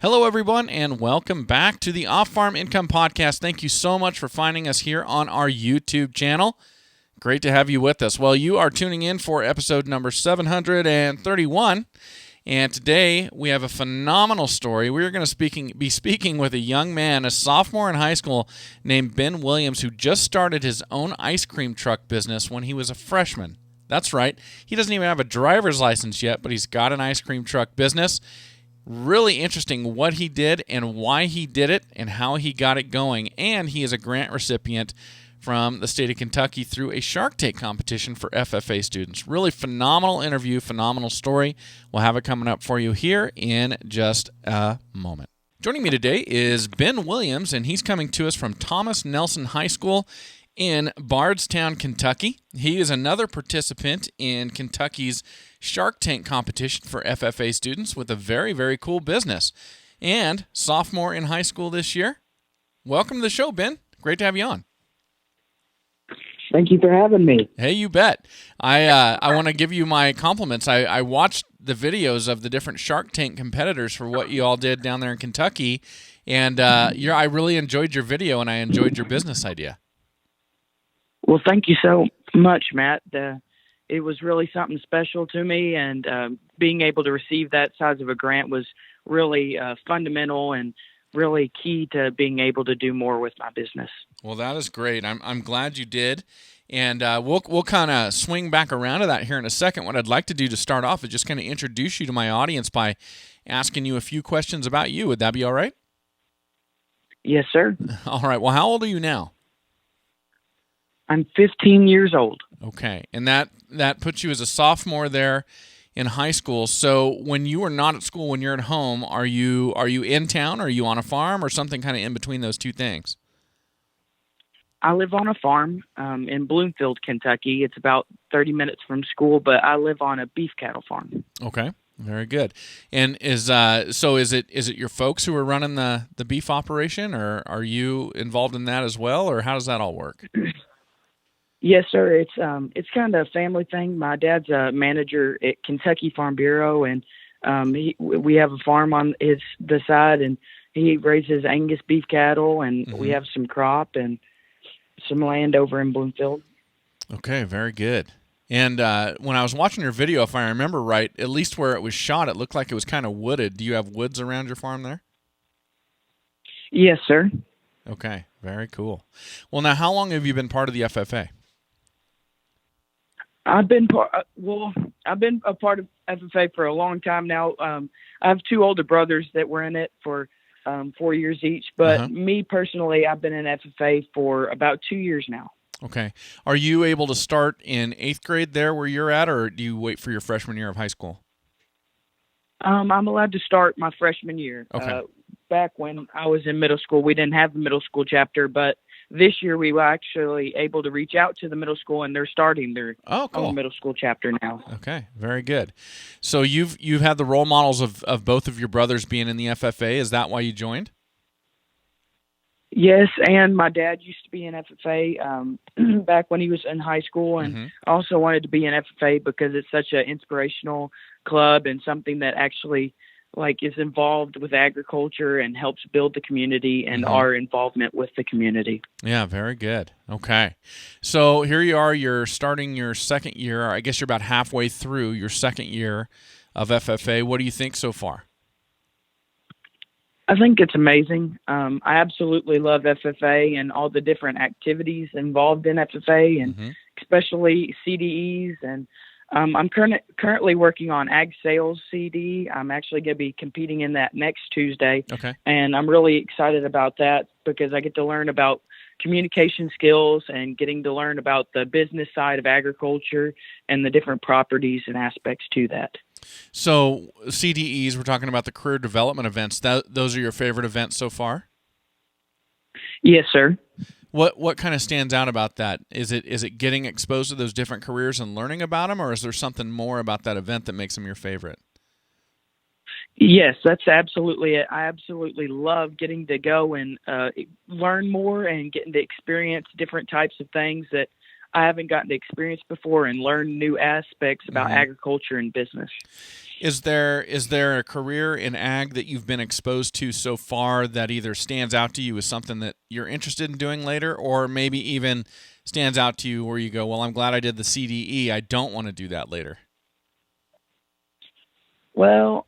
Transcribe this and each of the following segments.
Hello, everyone, and welcome back to the Off-Farm Income Podcast. Thank you so much for finding us here on our YouTube channel. Great to have you with us. Well, you are tuning in for episode number 731, and today we have a phenomenal story. We're going to be speaking with a young man, a sophomore in high school, named Ben Williams, who just started his own ice cream truck business when he was a freshman. That's right. He doesn't even have a driver's license yet, but he's got an ice cream truck business. Really interesting what he did and why he did it and how he got it going. And he is a grant recipient from the state of Kentucky through a Shark Tank competition for FFA students. Really phenomenal interview, phenomenal story. We'll have it coming up for you here in just a moment. Joining me today is Ben Williams, and he's coming to us from Thomas Nelson High School in Bardstown, Kentucky. He is another participant in Kentucky's Shark Tank competition for FFA students with a very, very cool business. And sophomore in high school this year. Welcome to the show, Ben. Great to have you on. Thank you for having me. Hey, you bet. I want to give you my compliments. I watched the videos of the different Shark Tank competitors for what you all did down there in Kentucky, and I really enjoyed your video, and I enjoyed your business idea. Well, thank you so much, Matt. It was really something special to me, and being able to receive that size of a grant was really fundamental and really key to being able to do more with my business. Well, that is great. I'm glad you did, and we'll kind of swing back around to that here in a second. What I'd like to do to start off is just kind of introduce you to my audience by asking you a few questions about you. Would that be all right? Yes, sir. All right. Well, how old are you now? I'm 15 years old. Okay, and that puts you as a sophomore there in high school. So when you are not at school, when you're at home, are you in town? Are you on a farm, or something kind of in between those two things? I live on a farm in Bloomfield, Kentucky. It's about 30 minutes from school, but I live on a beef cattle farm. Okay, very good. And is it your folks who are running the beef operation, or are you involved in that as well, or how does that all work? Yes, sir. It's kind of a family thing. My dad's a manager at Kentucky Farm Bureau, and we have a farm on the side, and he raises Angus beef cattle, and we have some crop and some land over in Bloomfield. Okay, very good. And when I was watching your video, if I remember right, at least where it was shot, it looked like it was kind of wooded. Do you have woods around your farm there? Yes, sir. Okay, very cool. Well, now, how long have you been part of the FFA? I've been a part of FFA for a long time now. I have two older brothers that were in it for 4 years each, but me personally, I've been in FFA for about 2 years now. Okay. Are you able to start in 8th grade there where you're at, or do you wait for your freshman year of high school? I'm allowed to start my freshman year. Okay. Back when I was in middle school, we didn't have the middle school chapter, but this year we were actually able to reach out to the middle school, and they're starting their own middle school chapter now. Okay, very good. So you've had the role models of both of your brothers being in the FFA. Is that why you joined? Yes, and my dad used to be in FFA back when he was in high school, and I also wanted to be in FFA because it's such an inspirational club and something that actually is involved with agriculture and helps build the community and our involvement with the community. Yeah, very good. Okay. So here you are, you're starting your second year. I guess you're about halfway through your second year of FFA. What do you think so far? I think it's amazing. I absolutely love FFA and all the different activities involved in FFA, and especially CDEs. And I'm currently working on Ag Sales CD. I'm actually going to be competing in that next Tuesday. Okay. And I'm really excited about that because I get to learn about communication skills and getting to learn about the business side of agriculture and the different properties and aspects to that. So CDEs, we're talking about the career development events. Those are your favorite events so far? Yes, sir. What kind of stands out about that? Is it getting exposed to those different careers and learning about them, or is there something more about that event that makes them your favorite? Yes, that's absolutely it. I absolutely love getting to go and learn more and getting to experience different types of things that I haven't gotten to experience before and learn new aspects about agriculture and business. Is there a career in ag that you've been exposed to so far that either stands out to you as something that you're interested in doing later, or maybe even stands out to you where you go, well, I'm glad I did the CDE. I don't want to do that later? Well,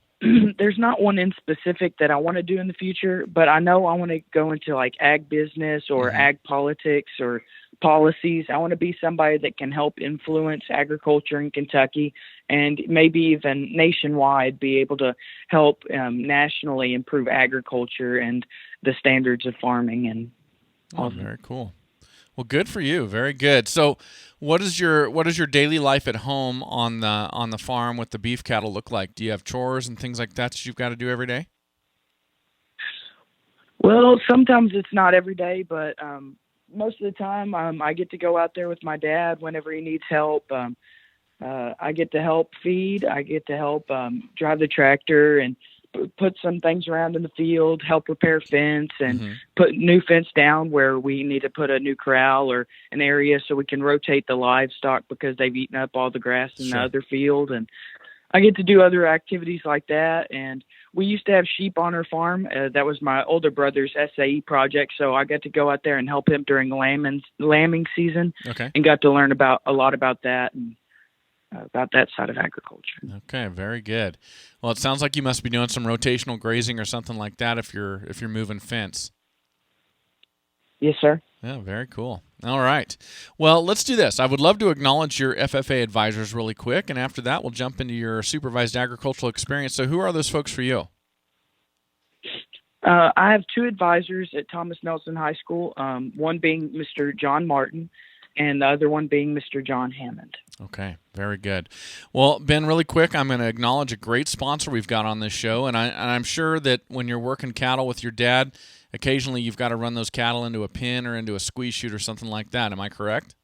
there's not one in specific that I want to do in the future, but I know I want to go into like ag business or ag politics or policies. I want to be somebody that can help influence agriculture in Kentucky and maybe even nationwide be able to help nationally improve agriculture and the standards of farming. And very cool. Well, good for you. Very good. So what is your daily life at home on the farm with the beef cattle look like? Do you have chores and things like that you've got to do every day? Well, sometimes it's not every day, but most of the time I get to go out there with my dad whenever he needs help. I get to help feed. I get to help drive the tractor and put some things around in the field, help repair fence and put new fence down where we need to put a new corral or an area so we can rotate the livestock because they've eaten up all the grass in the other field. And I get to do other activities like that. And we used to have sheep on our farm. That was my older brother's SAE project. So I got to go out there and help him during lambing season and got to learn a lot about that and about that side of agriculture. Okay, very good. Well, it sounds like you must be doing some rotational grazing or something like that if you're moving fence. Yes, sir. Yeah, very cool. All right. Well, let's do this. I would love to acknowledge your FFA advisors really quick, and after that, we'll jump into your supervised agricultural experience. So who are those folks for you? I have two advisors at Thomas Nelson High School, one being Mr. John Martin and the other one being Mr. John Hammond. Okay, very good. Well, Ben, really quick, I'm going to acknowledge a great sponsor we've got on this show, and I'm sure that when you're working cattle with your dad, occasionally you've got to run those cattle into a pen or into a squeeze chute or something like that. Am I correct?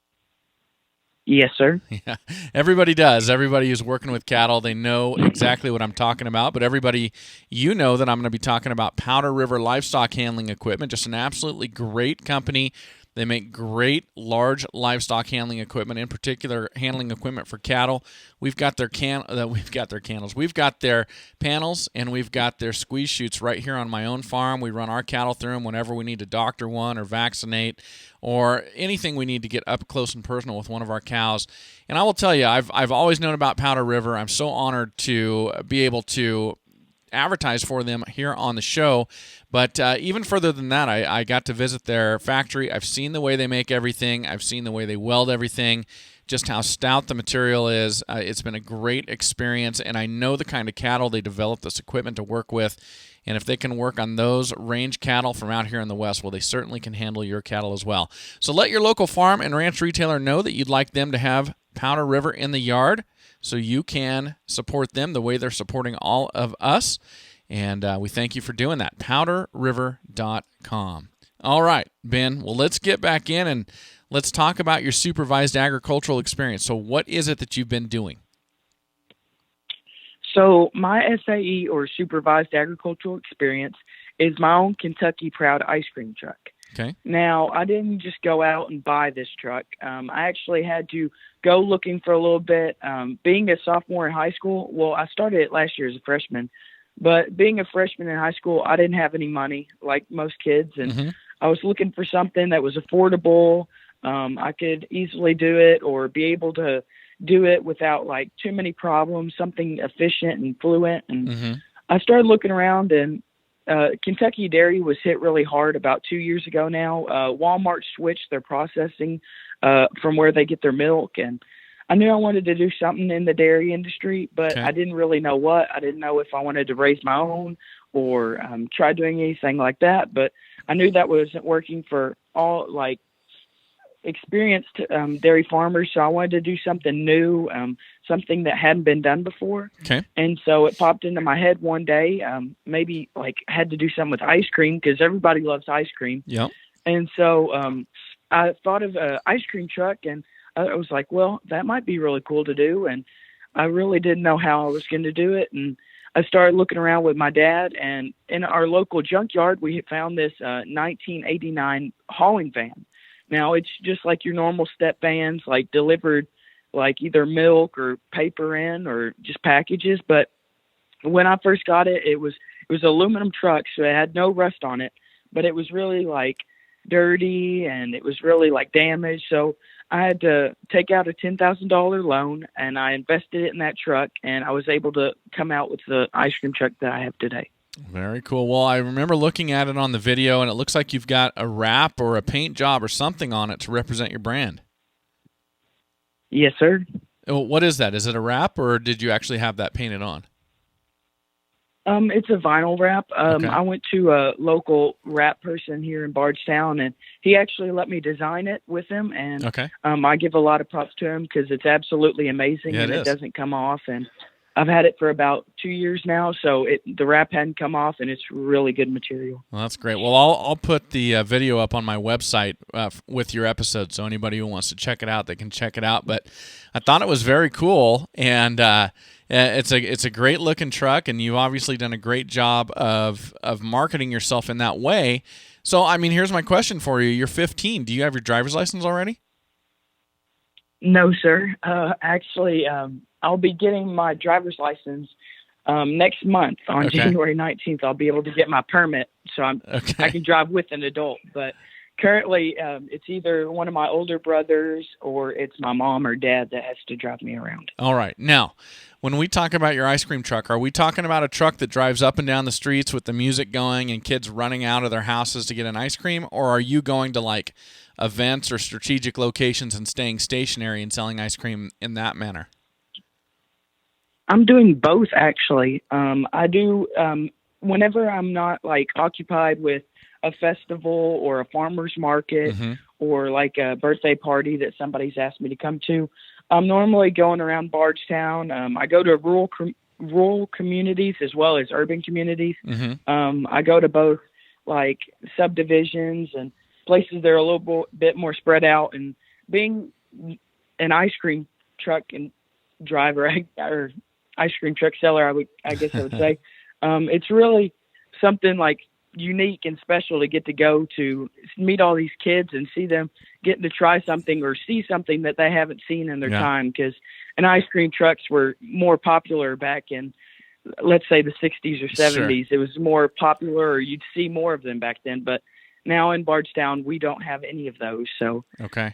Yes, sir. Yeah, everybody does. Everybody who's working with cattle, they know exactly what I'm talking about. But everybody, you know that I'm going to be talking about Powder River Livestock Handling Equipment, just an absolutely great company. They make great large livestock handling equipment, in particular handling equipment for cattle. We've got their candles. We've got their panels, and we've got their squeeze chutes right here on my own farm. We run our cattle through them whenever we need to doctor one or vaccinate or anything we need to get up close and personal with one of our cows. And I will tell you, I've always known about Powder River. I'm so honored to be able to advertise for them here on the show. But even further than that, I got to visit their factory. I've seen the way they make everything. I've seen the way they weld everything, just how stout the material is. It's been a great experience, and I know the kind of cattle they develop this equipment to work with. And if they can work on those range cattle from out here in the West, well, they certainly can handle your cattle as well. So let your local farm and ranch retailer know that you'd like them to have Powder River in the yard so you can support them the way they're supporting all of us. And we thank you for doing that. PowderRiver.com. All right, Ben, well, let's get back in and let's talk about your supervised agricultural experience. So what is it that you've been doing? So my SAE, or supervised agricultural experience, is my own Kentucky Proud ice cream truck. Okay. Now, I didn't just go out and buy this truck. I actually had to go looking for a little bit. Being a sophomore in high school, well, I started it last year as a freshman, but being a freshman in high school, I didn't have any money like most kids, and I was looking for something that was affordable. I could easily do it or be able to do it without like too many problems, something efficient and fluent. And I started looking around, and Kentucky dairy was hit really hard about 2 years ago now. Walmart switched their processing from where they get their milk, and I knew I wanted to do something in the dairy industry, but I didn't really know what. I didn't know if I wanted to raise my own or try doing anything like that, but I knew that wasn't working for all like experienced dairy farmers, so I wanted to do something new, something that hadn't been done before. Okay. And so it popped into my head one day, maybe like had to do something with ice cream because everybody loves ice cream. Yep. And so I thought of an ice cream truck, and I was like, well, that might be really cool to do. And I really didn't know how I was going to do it. And I started looking around with my dad, and in our local junkyard, we had found this 1989 hauling van. Now it's just like your normal step vans, like delivered like either milk or paper in or just packages. But when I first got it, it was aluminum truck, so it had no rust on it, but it was really like dirty and it was really like damaged. So I had to take out a $10,000 loan and I invested it in that truck, and I was able to come out with the ice cream truck that I have today. Very cool. Well, I remember looking at it on the video, and it looks like you've got a wrap or a paint job or something on it to represent your brand. Yes, sir. What is that? Is it a wrap, or did you actually have that painted on? It's a vinyl wrap. Okay. I went to a local wrap person here in Bardstown, and he actually let me design it with him. And Okay. I give a lot of props to him because it's absolutely amazing, Yeah, and it it is. doesn't come off. And I've had it for about 2 years now, so the wrap hadn't come off, and it's really good material. Well, that's great. Well, I'll put the video up on my website with your episode, so anybody who wants to check it out, they can check it out. But I thought it was very cool, and it's a great looking truck, and you've obviously done a great job of marketing yourself in that way. So, I mean, here's my question for you: You're 15. Do you have your driver's license already? No, sir. Actually, I'll be getting my driver's license next month on Okay. January 19th. I'll be able to get my permit, so I can drive with an adult. But currently, it's either one of my older brothers or it's my mom or dad that has to drive me around. All right. Now, when we talk about your ice cream truck, are we talking about a truck that drives up and down the streets with the music going and kids running out of their houses to get an ice cream? Or are you going to like events or strategic locations and staying stationary and selling ice cream in that manner? I'm doing both, actually. I do whenever I'm not like occupied with a festival or a farmer's market or like a birthday party that somebody's asked me to come to. I'm normally going around Bardstown. I go to rural communities as well as urban communities. I go to both like subdivisions and places that are a little bit more spread out. And being an ice cream truck and driver or ice cream truck seller, I guess I would say, it's really something like unique and special to get to go to meet all these kids and see them getting to try something or see something that they haven't seen in their time. Because ice cream trucks were more popular back in, let's say, the 60s or 70s. Sure. It was more popular, or you'd see more of them back then. But now in Bardstown, we don't have any of those. So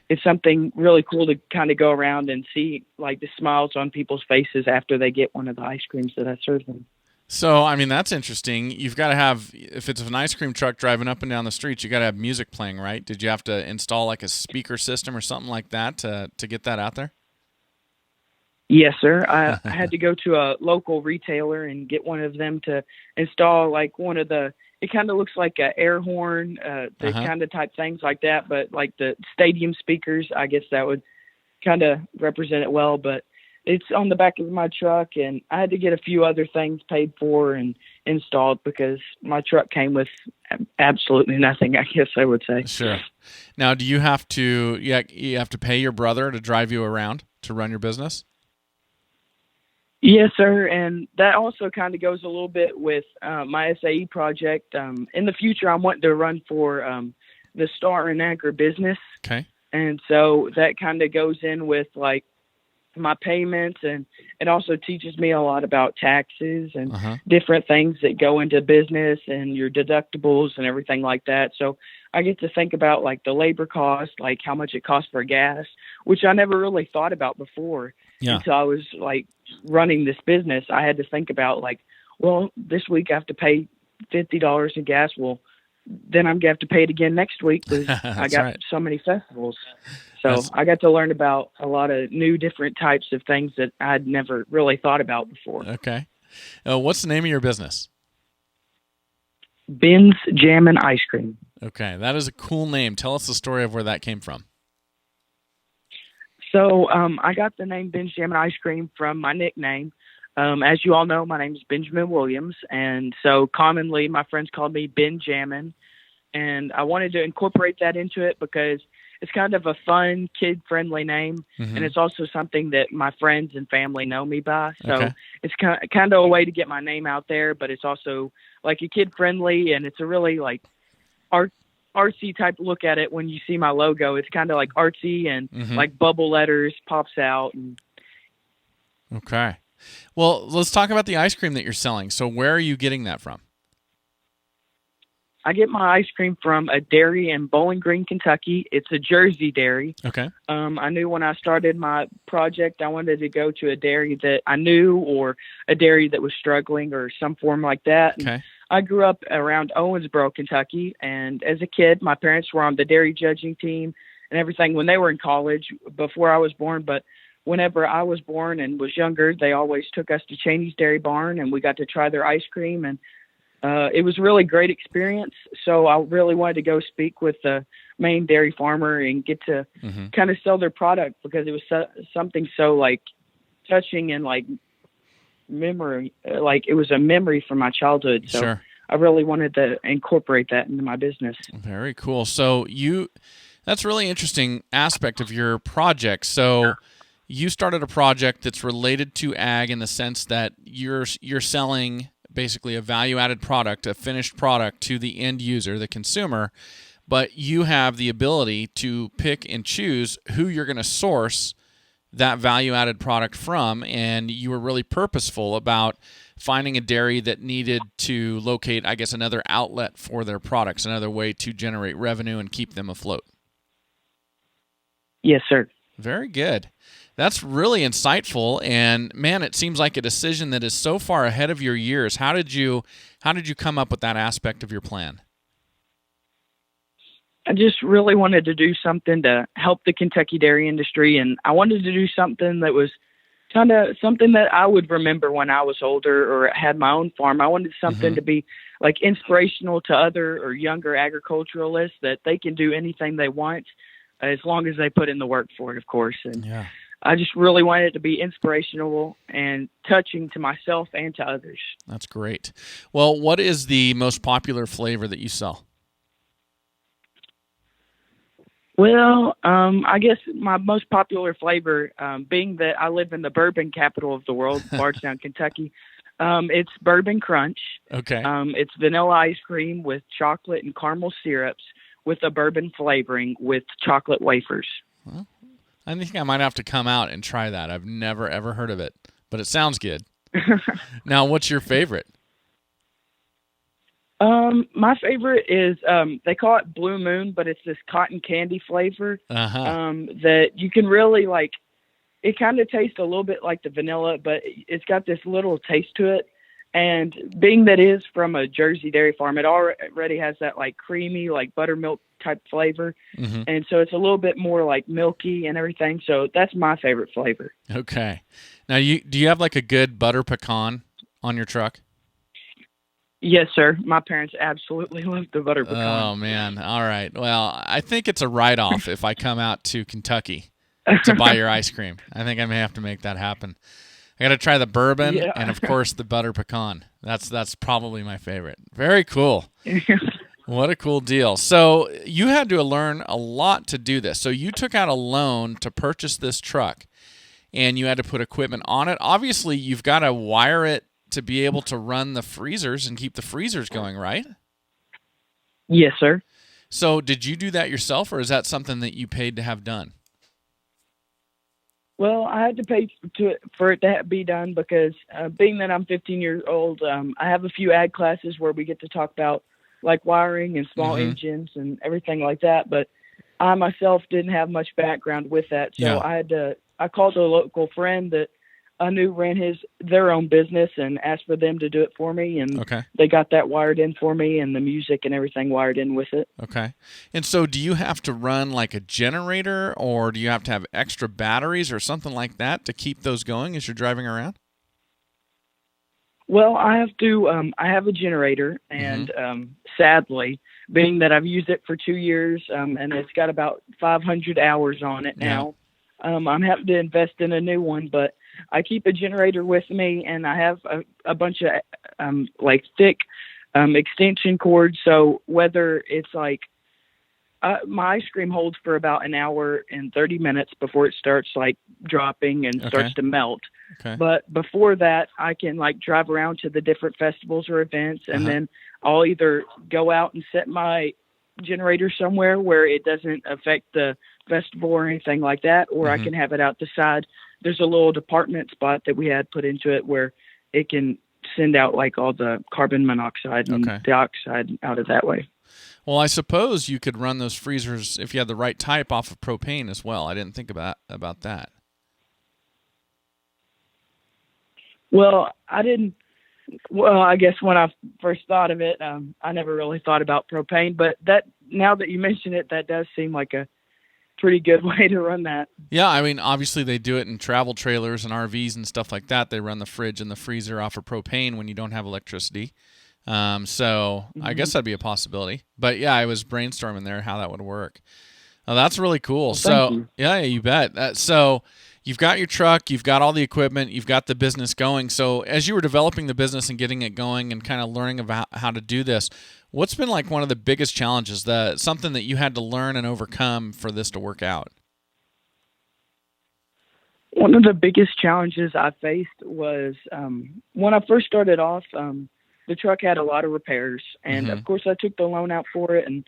it's something really cool to kind of go around and see like the smiles on people's faces after they get one of the ice creams that I serve them. So, I mean, that's interesting. You've got to have, if it's an ice cream truck driving up and down the streets, you got to have music playing, right? Did you have to install like a speaker system or something like that to get that out there? Yes, sir. I had to go to a local retailer and get one of them to install like one of the, it kind of looks like an air horn, the kind of type things like that, but like the stadium speakers, I guess that would kind of represent it well. But it's on the back of my truck, and I had to get a few other things paid for and installed because my truck came with absolutely nothing, I guess I would say. Sure. Now, do you have to, you have to pay your brother to drive you around to run your business? Yes, sir. And that also kind of goes a little bit with my SAE project. In the future, I'm wanting to run for the Star and Anchor business. Okay. And so that kind of goes in with like my payments, and it also teaches me a lot about taxes and different things that go into business and your deductibles and everything like that. So I get to think about like the labor cost, like how much it costs for gas, which I never really thought about before. Yeah. Until I was like running this business, I had to think about like, well, this week I have to pay $50 in gas. Well, then I'm going to have to pay it again next week because I got so many festivals. So I got to learn about a lot of new different types of things that I'd never really thought about before. Okay. What's the name of your business? Ben's Jammin Ice Cream. Okay. That is a cool name. Tell us the story of where that came from. So I got the name Ben's Jammin Ice Cream from my nickname. As you all know, my name is Benjamin Williams, and so commonly my friends called me Ben Jammin, and I wanted to incorporate that into it because it's kind of a fun, kid-friendly name, and it's also something that my friends and family know me by. So it's kind of a way to get my name out there, but it's also like a kid-friendly, and it's a really like artsy type look at it when you see my logo. It's kind of like artsy and like bubble letters pops out. Okay. Well, let's talk about the ice cream that you're selling. So where are you getting that from? I get my ice cream from a dairy in Bowling Green, Kentucky. It's a Jersey dairy. Okay. I knew when I started my project, I wanted to go to a dairy that I knew or a dairy that was struggling or some form like that. Okay. And I grew up around Owensboro, Kentucky. And as a kid, my parents were on the dairy judging team and everything when they were in college before I was born. But whenever I was born and was younger, they always took us to Cheney's Dairy Barn and we got to try their ice cream. And it was a really great experience. So I really wanted to go speak with the main dairy farmer and get to kind of sell their product because it was something so like touching and like memory, like it was a memory from my childhood. So Sure. I really wanted to incorporate that into my business. Very cool. So that's a really interesting aspect of your project. So you started a project that's related to ag in the sense that you're selling basically a value-added product, a finished product to the end user, the consumer, but you have the ability to pick and choose who you're going to source that value-added product from, and you were really purposeful about finding a dairy that needed to locate, I guess, another outlet for their products, another way to generate revenue and keep them afloat. Yes, sir. Very good. That's really insightful, and man, it seems like a decision that is so far ahead of your years. How did you come up with that aspect of your plan? I just really wanted to do something to help the Kentucky dairy industry, and I wanted to do something that was kind of something that I would remember when I was older or had my own farm. I wanted something to be like inspirational to other or younger agriculturalists that they can do anything they want as long as they put in the work for it, of course. And yeah. I just really wanted it to be inspirational and touching to myself and to others. That's great. Well, what is the most popular flavor that you sell? Well, I guess my most popular flavor, being that I live in the bourbon capital of the world, Bardstown, Kentucky, it's Bourbon Crunch. Okay. It's vanilla ice cream with chocolate and caramel syrups with a bourbon flavoring with chocolate wafers. Well, I think I might have to come out and try that. I've never, ever heard of it, but it sounds good. Now, what's your favorite? My favorite is, they call it Blue Moon, but it's this cotton candy flavor, that you can really like, it kind of tastes a little bit like the vanilla, but it's got this little taste to it. And being that it is from a Jersey dairy farm, it already has that like creamy, like buttermilk type flavor. And so it's a little bit more like milky and everything. So that's my favorite flavor. Okay. Now, do you have like a good butter pecan on your truck? Yes, sir. My parents absolutely love the butter pecan. Oh, man. All right. Well, I think it's a write-off if I come out to Kentucky to buy your ice cream. I think I may have to make that happen. I got to try the bourbon and, of course, the butter pecan. That's probably my favorite. Very cool. What a cool deal. So you had to learn a lot to do this. So you took out a loan to purchase this truck, and you had to put equipment on it. Obviously, you've got to wire it to be able to run the freezers and keep the freezers going, right? Yes, sir. So did you do that yourself, or is that something that you paid to have done? Well, I had to pay for it to be done because being that I'm 15 years old, I have a few ag classes where we get to talk about like wiring and small engines and everything like that. But I myself didn't have much background with that. So I called a local friend that I knew ran their own business and asked for them to do it for me. And they got that wired in for me and the music and everything wired in with it. Okay. And so do you have to run like a generator, or do you have to have extra batteries or something like that to keep those going as you're driving around? Well, I have a generator, and sadly, being that I've used it for 2 years, and it's got about 500 hours on it now, I'm having to invest in a new one, but I keep a generator with me, and I have a bunch of like thick extension cords. So whether it's like my ice cream holds for about an hour and 30 minutes before it starts like dropping and starts to melt. Okay. But before that, I can like drive around to the different festivals or events, and then I'll either go out and set my generator somewhere where it doesn't affect the festival or anything like that, or I can have it out the side. There's a little department spot that we had put into it where it can send out like all the carbon monoxide and dioxide out of that way. Well, I suppose you could run those freezers, if you had the right type, off of propane as well. I didn't think about that. Well, I guess when I first thought of it, I never really thought about propane, but now that you mention it, that does seem like a pretty good way to run that. Yeah, I mean, obviously they do it in travel trailers and RVs and stuff like that. They run the fridge and the freezer off of propane when you don't have electricity. So I guess that'd be a possibility. But yeah, I was brainstorming there how that would work. Oh, that's really cool. Well, so yeah, you bet. So you've got your truck, you've got all the equipment, you've got the business going. So as you were developing the business and getting it going and kind of learning about how to do this, what's been like one of the biggest challenges, something that you had to learn and overcome for this to work out? One of the biggest challenges I faced was when I first started off, the truck had a lot of repairs. And, of course, I took the loan out for it, and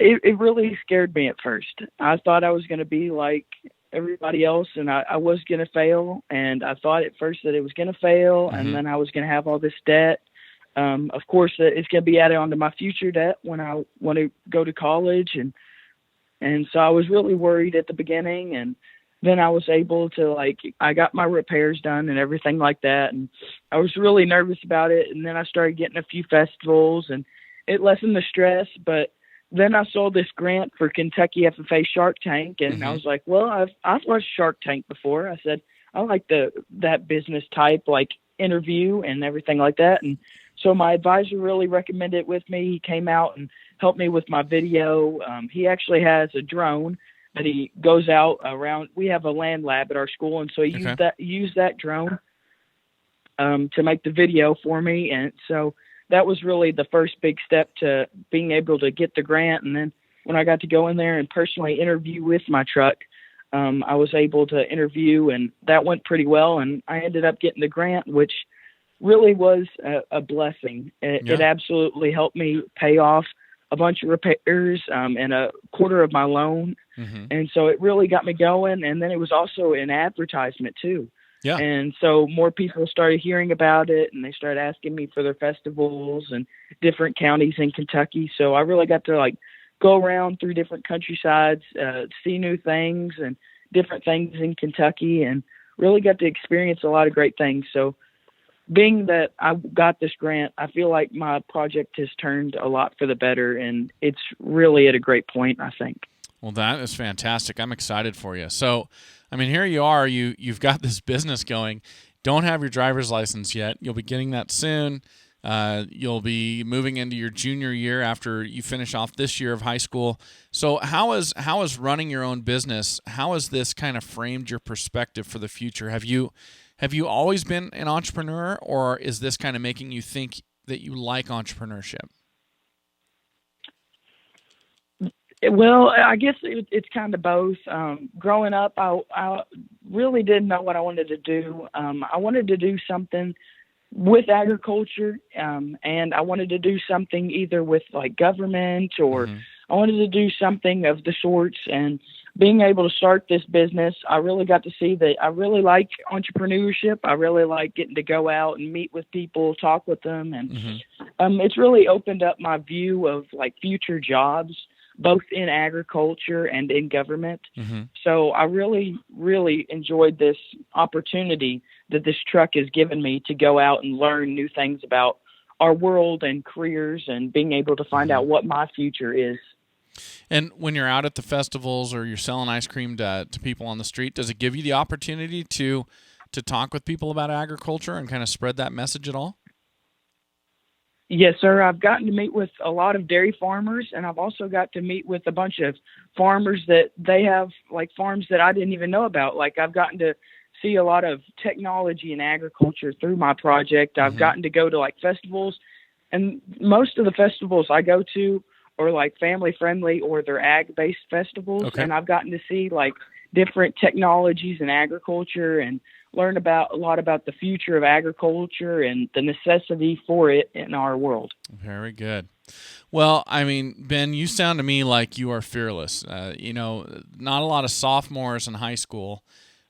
it really scared me at first. I thought I was going to be like everybody else, and I was going to fail. And I thought at first that it was going to fail, and then I was going to have all this debt. Of course, it's going to be added onto my future debt when I want to go to college. And so I was really worried at the beginning. And then I was able to, I got my repairs done and everything like that. And I was really nervous about it. And then I started getting a few festivals, and it lessened the stress. But then I saw this grant for Kentucky FFA Shark Tank, and I was like, well, I've watched Shark Tank before. I said, I like that business type, like interview and everything like that. And so my advisor really recommended it with me. He came out and helped me with my video. He actually has a drone that he goes out around. We have a land lab at our school, and so he used that drone to make the video for me. And so that was really the first big step to being able to get the grant. And then when I got to go in there and personally interview with my truck, I was able to interview, and that went pretty well. And I ended up getting the grant, which really was a blessing. It absolutely helped me pay off a bunch of repairs and a quarter of my loan. And so it really got me going. And then it was also an advertisement too. Yeah. And so more people started hearing about it, and they started asking me for their festivals and different counties in Kentucky. So I really got to go around through different countrysides, see new things and different things in Kentucky, and really got to experience a lot of great things. So being that I got this grant, I feel like my project has turned a lot for the better, and it's really at a great point, I think. Well, that is fantastic. I'm excited for you. So, I mean, here you are. You've got this business going. Don't have your driver's license yet. You'll be getting that soon. You'll be moving into your junior year after you finish off this year of high school. So how is running your own business, how has this kind of framed your perspective for the future? Have you always been an entrepreneur, or is this kind of making you think that you like entrepreneurship? Well, I guess it's kind of both. Growing up, I really didn't know what I wanted to do. I wanted to do something with agriculture, and I wanted to do something either with government, or I wanted to do something of the sorts. And being able to start this business, I really got to see that I really like entrepreneurship. I really like getting to go out and meet with people, talk with them. And it's really opened up my view of future jobs, both in agriculture and in government. So I really, really enjoyed this opportunity that this truck has given me to go out and learn new things about our world and careers, and being able to find out what my future is. And when you're out at the festivals or you're selling ice cream to people on the street, does it give you the opportunity to talk with people about agriculture and kind of spread that message at all? Yes, sir. I've gotten to meet with a lot of dairy farmers, and I've also got to meet with a bunch of farmers that they have farms that I didn't even know about. I've gotten to see a lot of technology in agriculture through my project. I've gotten to go to festivals, and most of the festivals I go to are family friendly, or they're ag based festivals. And I've gotten to see different technologies in agriculture, and learn about a lot about the future of agriculture and the necessity for it in our world. Very good. Well, I mean, Ben, you sound to me like you are fearless. Not a lot of sophomores in high school,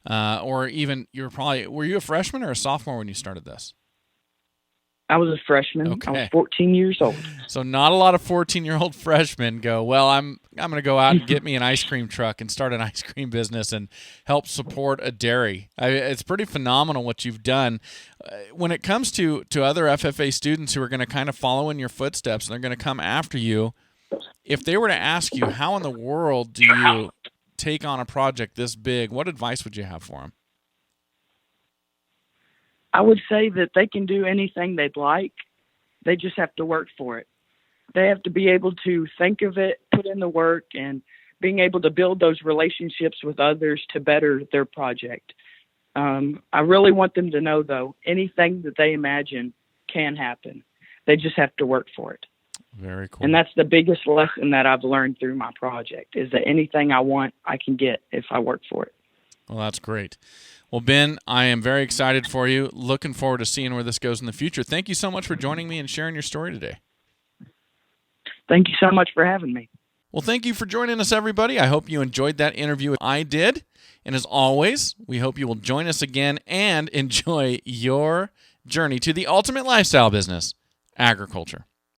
or even were you a freshman or a sophomore when you started this? I was a freshman. Okay. I was 14 years old. So not a lot of 14-year-old freshmen go, well, I'm going to go out and get me an ice cream truck and start an ice cream business and help support a dairy. It's pretty phenomenal what you've done. When it comes to other FFA students who are going to kind of follow in your footsteps and they're going to come after you, if they were to ask you, how in the world do you take on a project this big, what advice would you have for them? I would say that they can do anything they'd like. They just have to work for it. They have to be able to think of it, put in the work, and being able to build those relationships with others to better their project. I really want them to know, though, anything that they imagine can happen. They just have to work for it. Very cool. And that's the biggest lesson that I've learned through my project, is that anything I want, I can get if I work for it. Well, that's great. Well, Ben, I am very excited for you. Looking forward to seeing where this goes in the future. Thank you so much for joining me and sharing your story today. Thank you so much for having me. Well, thank you for joining us, everybody. I hope you enjoyed that interview. I did. And as always, we hope you will join us again and enjoy your journey to the ultimate lifestyle business, agriculture.